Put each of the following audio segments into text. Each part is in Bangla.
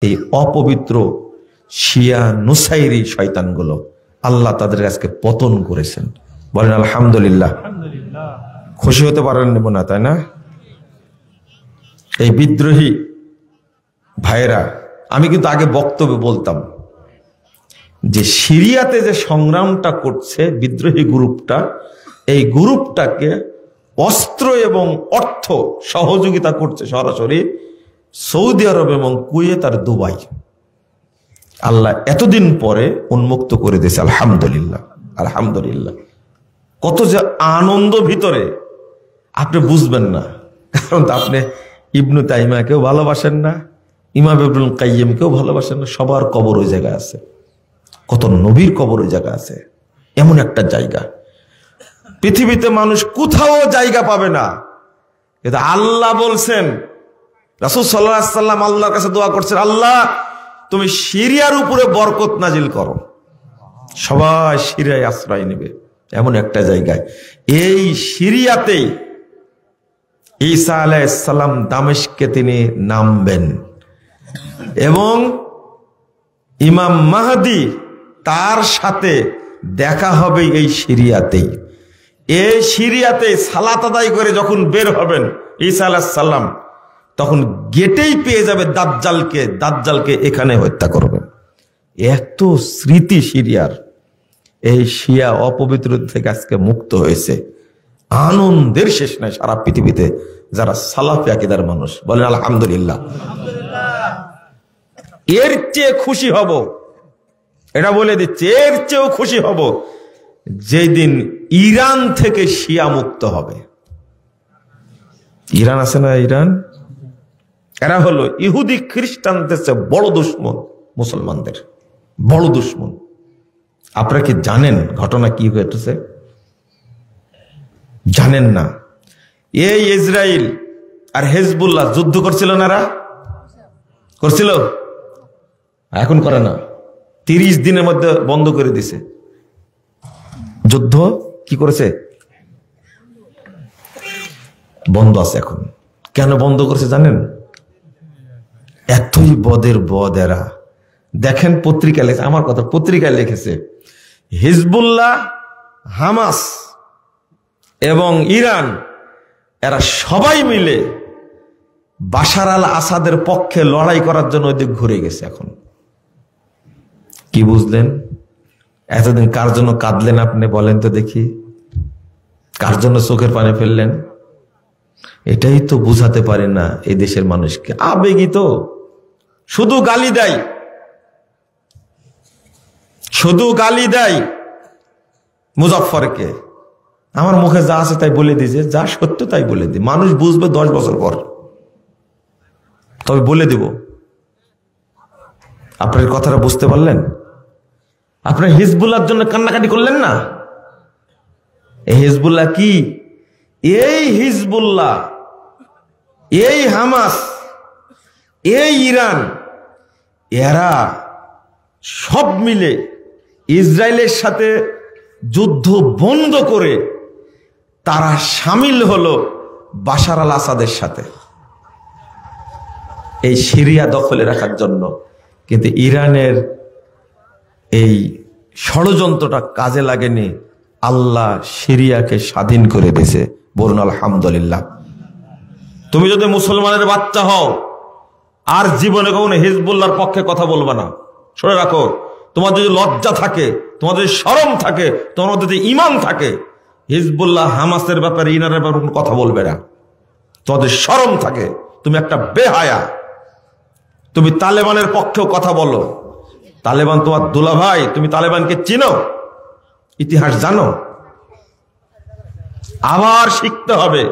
এই অপবিত্র শিয়া নুসাইরি শয়তানগুলো আল্লাহ তাদের আজকে পতন করেছেন। বলেন আলহামদুলিল্লাহ। খুশি হতে পারেন না, তাই না? এই বিদ্রোহী ভাইরা, আমি কিন্তু আগে বক্তব্যে বলতাম যে সিরিয়াতে যে সংগ্রামটা করছে বিদ্রোহী গ্রুপটা, এই গ্রুপটাকে অস্ত্র এবং অর্থ সহযোগিতা করছে সরাসরি সৌদি আরব এবং কুয়েত আর দুবাই। আল্লাহ এতদিন পরে উন্মুক্ত করে দিয়েছে, আলহামদুলিল্লাহ আলহামদুলিল্লাহ। কত যে আনন্দ ভিতরে আপনি বুঝবেন না, কারণ আপনি ইবনু তাইমিয়াকেও ভালোবাসেন না, ইমাম ইবনুল কাইয়িমকেও ভালোবাসেন না। সবার কবর ওই জায়গায় আছে, কত নবীর কবর ওই জায়গা আছে। এমন একটা জায়গা পৃথিবীতে মানুষ কোথাও জায়গা পাবে না, কিন্তু আল্লাহ বলছেন, রাসূল সাল্লাল্লাহু আলাইহি ওয়াসাল্লাম আল্লাহর কাছে দোয়া করছেন, আল্লাহ তুমি সিরিয়ার উপরে বরকত নাজিল করো। সবাই সিরিয়ায় আশ্রয় নেবে এমন একটা জায়গায়। এই সিরিয়াতেই ঈসা আলাইহিস সালাম দামেস্কে তিনি নামবেন এবং ইমাম মাহদী তার সাথে দেখা হবে এই সিরিয়াতেই। এই সিরিয়াতে সালাত আদায় করে যখন বের হবেন ঈসা আলাইহিস সালাম, তখন গেটেই পেয়ে যাবে দাজ্জালকে, দাজ্জালকে এখানে হত্যা করবেন। এত স্মৃতি সিরিয়ার। এই শিয়া অপবিত্র থেকে আজকে মুক্ত হয়েছে, আনন্দের শেষ নাই সারা পৃথিবীতে যারা সালাফি আকীদার মানুষ। বলেন আলহামদুলিল্লাহ। এর চেয়ে খুশি হব, এটা বলে দিচ্ছি, এর চেয়েও খুশি হব যেদিন ইরান থেকে শিয়া মুক্ত হবে। ইরান আছে না, ইরান, এরা হলো ইহুদি খ্রিস্টানদের চেয়ে বড় দুশ্মন, মুসলমানদের বড় দুশ্মন। আপনারা কি জানেন ঘটনা কি হয়েছে? জানেন না? এই ইসরায়েল আর হেজবুল্লাহ যুদ্ধ করছিল না, এরা করছিল, এখন করে না। 30 দিনের মধ্যে বন্ধ করে দিছে যুদ্ধ। কি করেছে? বন্ধ আছে এখন। কেন বন্ধ করেছে জানেন? এতই বদের বদ এরা। দেখেন পত্রিকা লেখে, আমার কথা পত্রিকায় লিখেছে, হিজবুল্লাহ, হামাস এবং ইরান এরা সবাই মিলে বাশার আল আসাদের পক্ষে লড়াই করার জন্য ওইদিক ঘুরে গেছে। এখন কি বুঝলেন? এতদিন কার জন্য কাঁদলেন আপনি বলেন তো দেখি? কার জন্য চোখের পানি ফেললেন? এটাই তো বুঝাতে পারে না এই দেশের মানুষকে। আবেগী তো, শুধু গালি দেয়, শুধু গালি দেয় মুজাফফরকে। আমার মুখে যা আছে তাই বলে দিয়েছে, যা সত্য তাই বলে দিই। মানুষ বুঝবে 10 বছর পর, তবে বলে দিব। আপনার কথাটা বুঝতে পারলেন? আপনার হিজবুল্লাহর জন্য কান্নাকাটি করলেন না? এই হিজবুল্লাহ কি? এই হিজবুল্লাহ, এই হামাস, এই ইরান, এরা সব মিলে ইসরায়েলের সাথে যুদ্ধ বন্ধ করে তারা শামিল হলো বাশার আল আসাদের সাথে এই সিরিয়া দখলে রাখার জন্য। কিন্তু ইরানের এই ষড়যন্ত্রটা কাজে লাগেনি, আল্লাহ সিরিয়াকে স্বাধীন করে দিয়েছে। বলুন আলহামদুলিল্লাহ। তুমি যদি মুসলমানের বাচ্চা হও আর জীবনে কখনো হিজবুল্লাহর পক্ষে কথা বলবে না। শুনে রাখো, তোমার যদি লজ্জা থাকে, তোমার যদি শরম থাকে, তোমার যদি ঈমান থাকে, হিজবুল্লাহ হামাসের ব্যাপারে, ইরানের ব্যাপারে কোনো কথা বলবে না। তোমাদের শরম থাকে, তুমি একটা বেহায়া। তুমি তালেবানের পক্ষেও কথা বলো। তালেবান তোমার দুলাভাই, তুমি তালেবানকে চিনো, ইতিহাস জানো। আবার শিখতে হবে,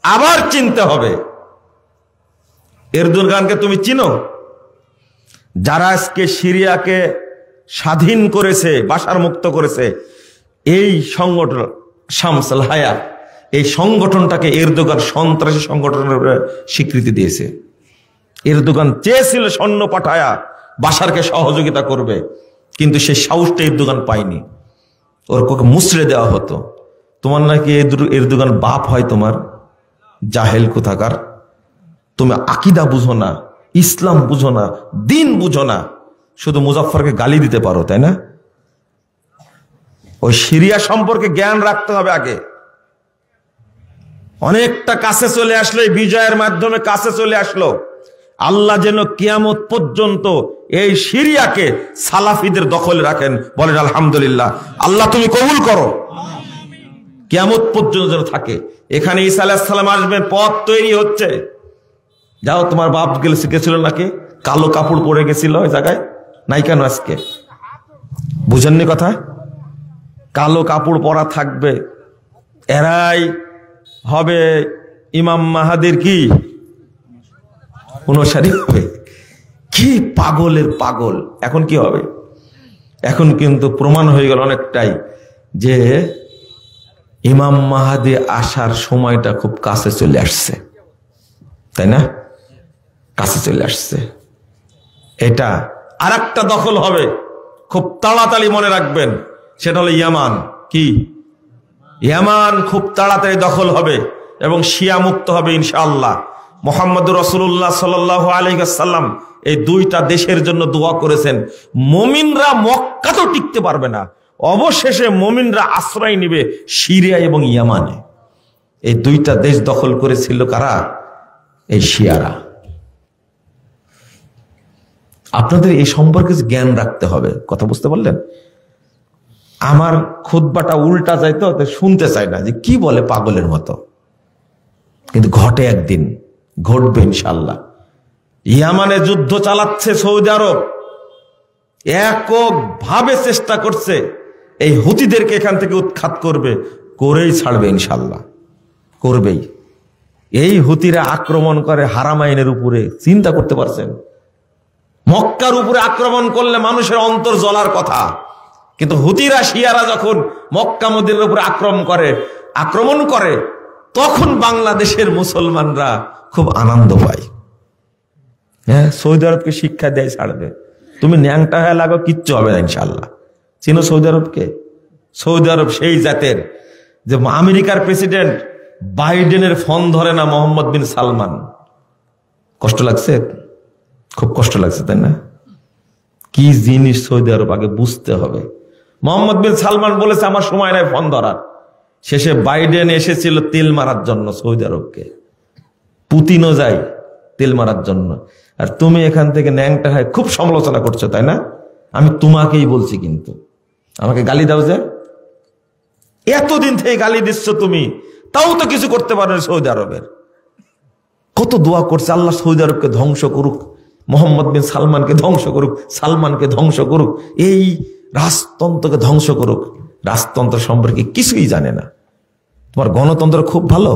আবার চিনতে হবে। এরদোগানকে তুমি চিনো? যারা আজকে সিরিয়াকে স্বাধীন করেছে, বাশার মুক্ত করেছে, এই সংগঠন শামস আল হায়াত, এই সংগঠনটাকে এরদোগান সন্ত্রাসী সংগঠনের স্বীকৃতি দিয়েছে। এরদোগান চেয়েছিল সৈন্য পাঠায়া বাশারকে সহযোগিতা করবে, কিন্তু সেই সাহসটা এরদোগান পায়নি। ওর কোকে মুচড়ে দেওয়া হতো। তোমার নাকি এরদোগান বাপ হয়? তোমার জাহেল কোথাকার, তুমি আকীদা বুঝো না। ইসলাম বুঝো না, দিন বুঝো না, শুধু মুজাফফরকে গালি দিতে পারো, তাই না? ওই সিরিয়া সম্পর্কে জ্ঞান রাখতে হবে আগে। অনেকটা কাছে চলে আসলো, এই বিজয়ের মাধ্যমে কাছে চলে আসলো। আল্লাহ যেন কিয়ামত পর্যন্ত এই সিরিয়াকে সালাফিদের দখলে রাখেন, বলেন আলহামদুলিল্লাহ। আল্লাহ তুমি কবুল করো, কিয়ামত পর্যন্ত যেন থাকে। এখানে ঈসা আলাইহিস সালাম আসবেন, পথ তৈরি হচ্ছে। যাও, তোমার বাপ গেছিল নাকি, কালো কাপড় পরে গেছিল ওই জায়গায়, নাই কেন আজকে? বুঝেননি কথা? কালো কাপড় পরা থাকবে, এরাই হবে ইমাম মাহাদির কি অনুসারী হবে। কি পাগলের পাগল! এখন কি হবে? এখন কিন্তু প্রমাণ হয়ে গেল অনেকটাই যে ইমাম মাহাদি আসার সময়টা খুব কাছে চলে আসছে, তাই না? কাছে চলে আসছে। এটা আর একটা দখল হবে, খুব তাড়াতাড়ি মনে রাখবেন, সেটা হলো ইয়ামান। কি? ইয়ামান খুব তাড়াতাড়ি দখল হবে এবং শিয়া মুক্ত হবে ইনশাআল্লাহ। মুহাম্মদুর রাসূলুল্লাহ সাল্লাল্লাহু আলাইহি ওয়াসাল্লাম এই দুইটা দেশের জন্য দোয়া করেছেন। মুমিনরা মক্কা তো টিকতে পারবে না, অবশেষে মুমিনরা আশ্রয় নেবে সিরিয়া এবং ইয়ামানে। এই দুইটা দেশ দখল করেছিল কারা? এই শিয়ারা। আপনাদের এই সম্পর্কে জ্ঞান রাখতে হবে, কথা বুঝতে পারলেন? আমার খুতবাটা উল্টা যাইতো, শুনতে চাই না যে কি বলে পাগলের মতো, কিন্তু ঘটে একদিন, ঘটবে ইনশাআল্লাহ। ইয়ামানে যুদ্ধ চালাচ্ছে সৌদি আরব, এককভাবে চেষ্টা করছে এই হুতিদেরকে এখান থেকে উৎখাত করবে, করেই ছাড়বে ইনশাআল্লাহ, করবেই। এই হুতিরা আক্রমণ করে হারামাইনের উপরে, চিন্তা করতে পারছেন? মক্কার উপরে আক্রমণ করলে মানুষের অন্তর জ্বলার কথা, কিন্তু হুতিরা শিয়ারা যখন মক্কা মদিনার উপরে আক্রমণ করে তখন বাংলাদেশের মুসলমানরা খুব আনন্দ পায়। হ্যাঁ, সৌদি আরবকে শিক্ষা দেয়, ছাড়বে। তুমি ন্যাংটা হয়ে লাগো, কিচ্ছু হবে না ইনশাল্লাহ। চিনো সৌদি আরবকে? সৌদি আরব সেই জাতের যে আমেরিকার প্রেসিডেন্ট বাইডেনের ফোন ধরে না মোহাম্মদ বিন সালমান। কষ্ট লাগছে? খুব কষ্ট লাগছে, তাই না? কি জিনিস সৌদি আরব আগে বুঝতে হবে। মোহাম্মদ বিন সালমান বলেছে আমার সময় নাই ফোন ধরার। শেষে বাইডেন এসেছিল তেল মারার জন্য সৌদি আরবকে, পুতিনও যায় তেল মারার জন্য। আর তুমি এখান থেকে ন্যাংটা হয় খুব সমালোচনা করছো, তাই না? আমি তোমাকেই বলছি, কিন্তু আমাকে গালি দাও যে, এতদিন থেকে গালি দিচ্ছ তুমি, তাও তো কিছু করতে পারো না। সৌদি আরবের কত দোয়া করছে আল্লাহ সৌদি আরবকে ধ্বংস করুক, মোহাম্মদ বিন সালমানকে ধ্বংস করুক, সালমানকে ধ্বংস করুক, এই রাজতন্ত্রকে ধ্বংস করুক। রাজতন্ত্র সম্পর্কে কিছুই জানে না। তোমার গণতন্ত্র খুব ভালো,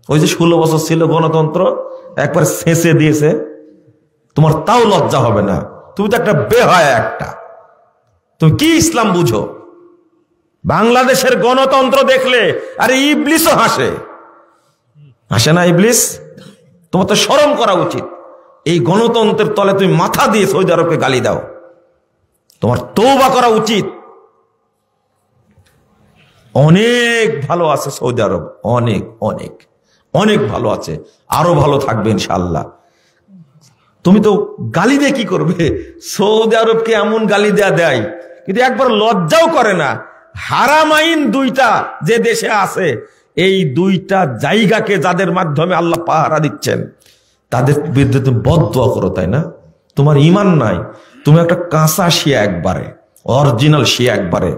ওই যে 16 বছর ছিল গণতন্ত্র, একবার শেষে দিয়েছে, তোমার তাও লজ্জা হবে না। তুমি তো একটা বেহায়া একটা, তুমি কি ইসলাম বুঝো? বাংলাদেশের গণতন্ত্র দেখলে আরে ইবলিসও হাসে, হাসে না ইবলিস? তোমার তো শরম করা উচিত। এই গণতন্ত্রের তলে তুমি মাথা দিয়ে সৌদি আরবকে গালি দাও, তোমার তওবা করা উচিত। অনেক ভালো আছে সৌদি আরব, অনেক অনেক অনেক ভালো আছে, আরো ভালো থাকবে ইনশাআল্লাহ। তুমি তো গালি দিয়ে কি করবে? সৌদি আরবকে এমন গালি দেয়, কিন্তু একবার লজ্জাও করে না। হারামাইন দুইটা যে দেশে আছে, এই দুইটা জায়গাকে যাদের মাধ্যমে আল্লাহ পাহারা দিচ্ছেন, তাদের বিরুদ্ধে তুমি বদদোয়া করো, তাই না? তোমার ঈমান নাই, তুমি একটা কাঁচা শিয়া, একবারে অরিজিনাল শিয়া একবারে।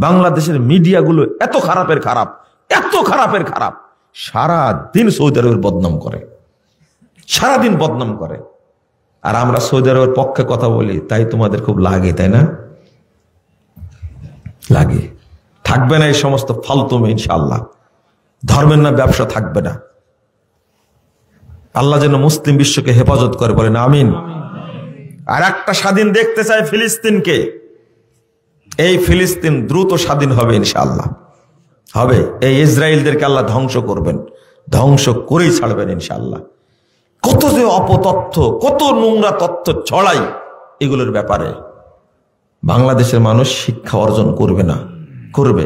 বাংলাদেশের মিডিয়াগুলো এত খারাপের খারাপ, এত খারাপের খারাপ, সারাদিন সৌদি আরবের বদনাম করে, সারাদিন বদনাম করে। আর আমরা সৌদি আরবের পক্ষে কথা বলি, তাই তোমাদের খুব লাগে, তাই না? লাগে। থাকবে না এই সমস্ত ফালতুমে ইনশাআল্লাহ। ধর্মের না ব্যবসা থাকবে না। আল্লাহ যেন মুসলিম বিশ্বকে হেফাজত করে, বলেন আমিন। আর একটা স্বাধীন দেখতে চাই ফিলিস্তিনকে। এই ফিলিস্তিন দ্রুত স্বাধীন হবে ইনশাআল্লাহ, হবে। এই ইসরায়েলদেরকে আল্লাহ ধ্বংস করবেন, ধ্বংস করেই ছাড়বেন ইনশাআল্লাহ। কত যে অপতথ্য, কত নোংরা তথ্য ছড়াই এগুলোর ব্যাপারে। বাংলাদেশের মানুষ শিক্ষা অর্জন করবে না, করবে।